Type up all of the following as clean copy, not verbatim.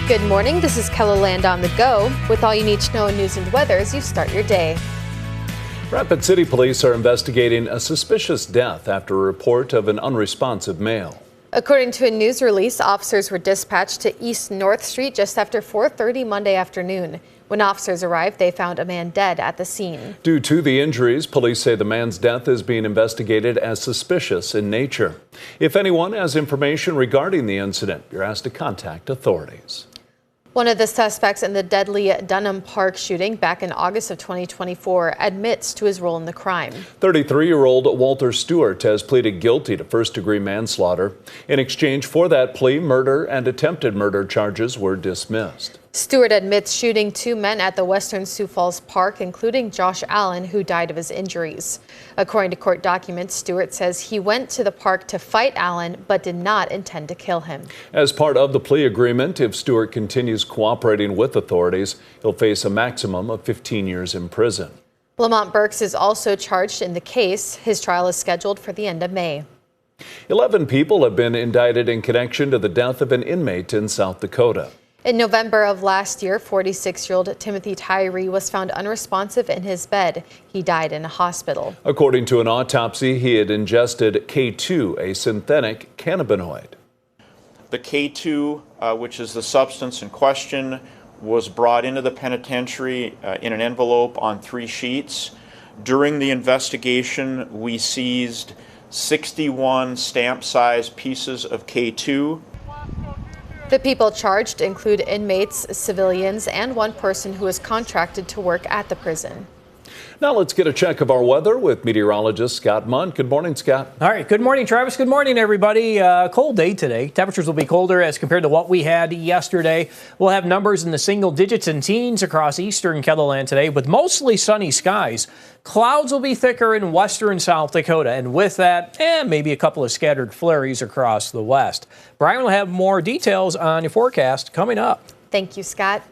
Good morning, this is KELOLAND on the go. With all you need to know in news and weather as you start your day. Rapid City Police are investigating a suspicious death after a report of an unresponsive male. According to a news release, officers were dispatched to East North Street just after 4:30 Monday afternoon. When officers arrived, they found a man dead at the scene. Due to the injuries, police say the man's death is being investigated as suspicious in nature. If anyone has information regarding the incident, you're asked to contact authorities. One of the suspects in the deadly Dunham Park shooting back in August of 2024 admits to his role in the crime. 33-year-old Walter Stewart has pleaded guilty to first-degree manslaughter. In exchange for that plea, murder and attempted murder charges were dismissed. Stewart admits shooting two men at the Western Sioux Falls Park, including Josh Allen, who died of his injuries. According to court documents, Stewart says he went to the park to fight Allen, but did not intend to kill him. As part of the plea agreement, if Stewart continues cooperating with authorities, he'll face a maximum of 15 years in prison. Lamont Burks is also charged in the case. His trial is scheduled for the end of May. 11 people have been indicted in connection to the death of an inmate in South Dakota. In November of last year, 46-year-old Timothy Tyree was found unresponsive in his bed. He died in a hospital. According to an autopsy, he had ingested K2, a synthetic cannabinoid. The K2, which is the substance in question, was brought into the penitentiary in an envelope on 3 sheets. During the investigation, we seized 61 stamp-sized pieces of K2. The people charged include inmates, civilians, and one person who is contracted to work at the prison. Now let's get a check of our weather with meteorologist Scott Munn. Good morning, Scott. All right. Good morning, Travis. Good morning, everybody. Cold day today. Temperatures will be colder as compared to what we had yesterday. We'll have numbers in the single digits and teens across eastern KELOLAND today with mostly sunny skies. Clouds will be thicker in western South Dakota, and with that, maybe a couple of scattered flurries across the west. Brian will have more details on your forecast coming up. Thank you, Scott.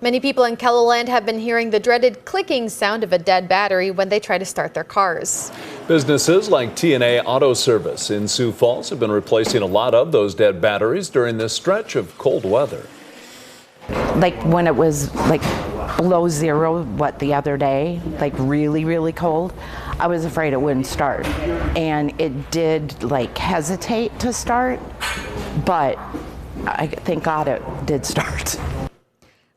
Many people in KELOLAND have been hearing the dreaded clicking sound of a dead battery when they try to start their cars. Businesses like T&A Auto Service in Sioux Falls have been replacing a lot of those dead batteries during this stretch of cold weather. Like when it was like below zero, the other day, like really, really cold, I was afraid it wouldn't start. And it did hesitate to start, but thank God it did start.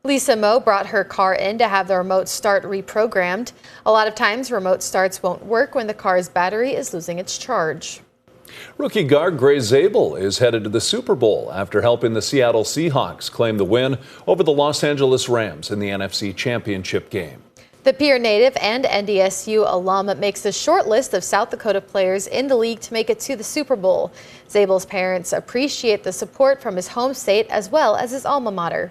Lisa Moe brought her car in to have the remote start reprogrammed. A lot of times remote starts won't work when the car's battery is losing its charge. Rookie guard Gray Zabel is headed to the Super Bowl after helping the Seattle Seahawks claim the win over the Los Angeles Rams in the NFC Championship game. The Pierre native and NDSU alum makes the short list of South Dakota players in the league to make it to the Super Bowl. Zabel's parents appreciate the support from his home state as well as his alma mater.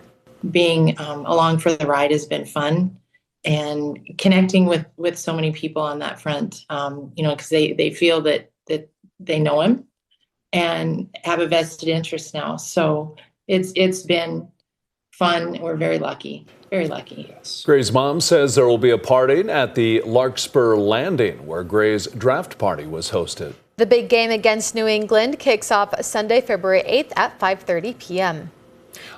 Being along for the ride has been fun, and connecting with so many people on that front, because they feel that they know him and have a vested interest now. So it's been fun. We're very lucky. Very lucky. Yes. Gray's mom says there will be a party at the Larkspur Landing where Gray's draft party was hosted. The big game against New England kicks off Sunday, February 8th at 5:30 p.m.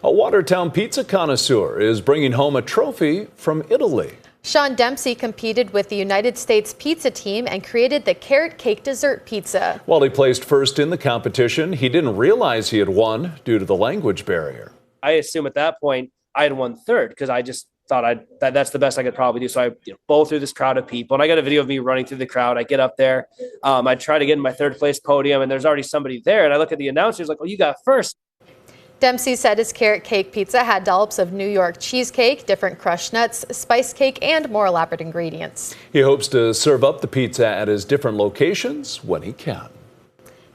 A Watertown pizza connoisseur is bringing home a trophy from Italy. Sean Dempsey competed with the United States pizza team and created the carrot cake dessert pizza. While he placed first in the competition, he didn't realize he had won due to the language barrier. I assume at that point I had won third because I just thought that's the best I could probably do. So I bowl through this crowd of people, and I got a video of me running through the crowd. I get up there. I try to get in my third place podium, and there's already somebody there. And I look at the announcers like, "Oh, you got first." Dempsey said his carrot cake pizza had dollops of New York cheesecake, different crushed nuts, spice cake, and more elaborate ingredients. He hopes to serve up the pizza at his different locations when he can.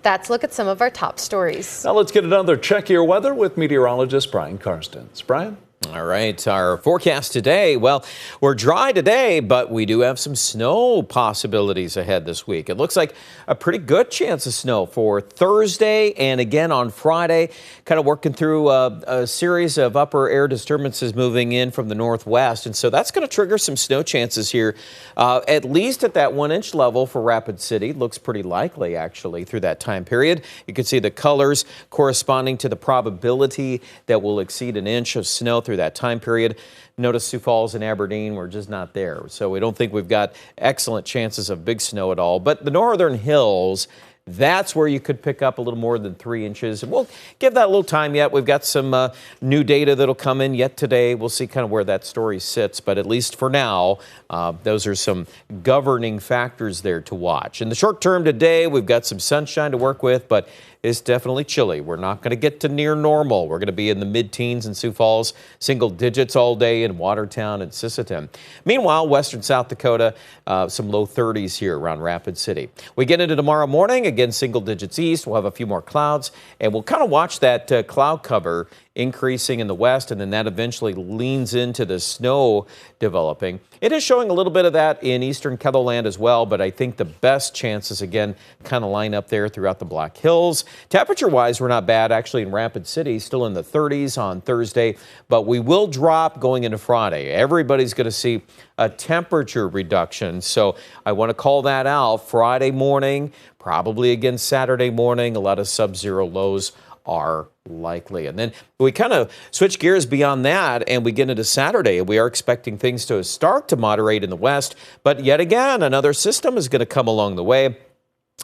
That's a look at some of our top stories. Now let's get another check of your weather with meteorologist Brian Karstens. Brian? All right, our forecast today. Well, we're dry today, but we do have some snow possibilities ahead this week. It looks like a pretty good chance of snow for Thursday and again on Friday. Kind of working through a series of upper air disturbances moving in from the northwest. And so that's going to trigger some snow chances here, at least at that 1-inch level for Rapid City. Looks pretty likely, actually, through that time period. You can see the colors corresponding to the probability that will exceed an inch of snow through that time period. Notice Sioux Falls and Aberdeen, we're just not there. So we don't think we've got excellent chances of big snow at all. But the northern hills, that's where you could pick up a little more than 3 inches. And we'll give that a little time yet. We've got some new data that'll come in yet today. We'll see kind of where that story sits. But at least for now, those are some governing factors there to watch. In the short term today, we've got some sunshine to work with, but it's definitely chilly. We're not going to get to near normal. We're going to be in the mid-teens in Sioux Falls, single digits all day in Watertown and Sisseton. Meanwhile, western South Dakota, some low 30s here around Rapid City. We get into tomorrow morning, again, single digits east. We'll have a few more clouds, and we'll kind of watch that cloud cover increasing in the west, and then that eventually leans into the snow developing. It is showing a little bit of that in eastern Ketherland as well, but I think the best chances, again, kind of line up there throughout the Black Hills. Temperature-wise, we're not bad, actually, in Rapid City, still in the 30s on Thursday, but we will drop going into Friday. Everybody's going to see a temperature reduction, so I want to call that out. Friday morning, probably again Saturday morning, a lot of sub-zero lows are likely. And then we kind of switch gears beyond that and we get into Saturday. We are expecting things to start to moderate in the west, but yet again, another system is going to come along the way.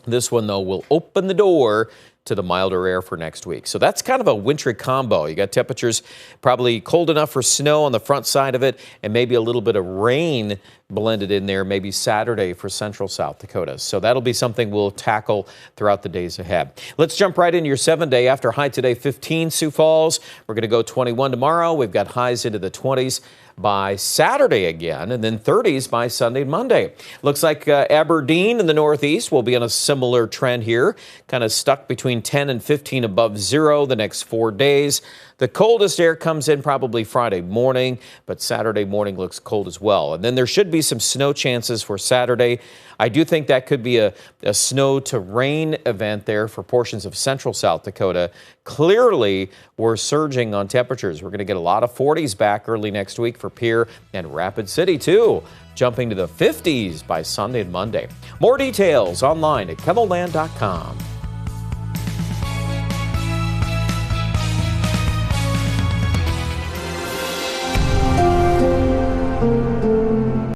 This one, though, will open the door to the milder air for next week. So that's kind of a wintry combo. You got temperatures probably cold enough for snow on the front side of it and maybe a little bit of rain blended in there, maybe Saturday for central South Dakota. So that'll be something we'll tackle throughout the days ahead. Let's jump right into your 7-day. After high today, 15 Sioux Falls. We're going to go 21 tomorrow. We've got highs into the 20s by Saturday again, and then 30s by Sunday and Monday. Looks like Aberdeen in the northeast will be on a similar trend here, kind of stuck between 10 and 15 above zero the next 4 days. The coldest air comes in probably Friday morning, but Saturday morning looks cold as well. And then there should be some snow chances for Saturday. I do think that could be a snow to rain event there for portions of central South Dakota. Clearly, we're surging on temperatures. We're going to get a lot of 40s back early next week for Pierre and Rapid City, too, jumping to the 50s by Sunday and Monday. More details online at KELOLAND.com.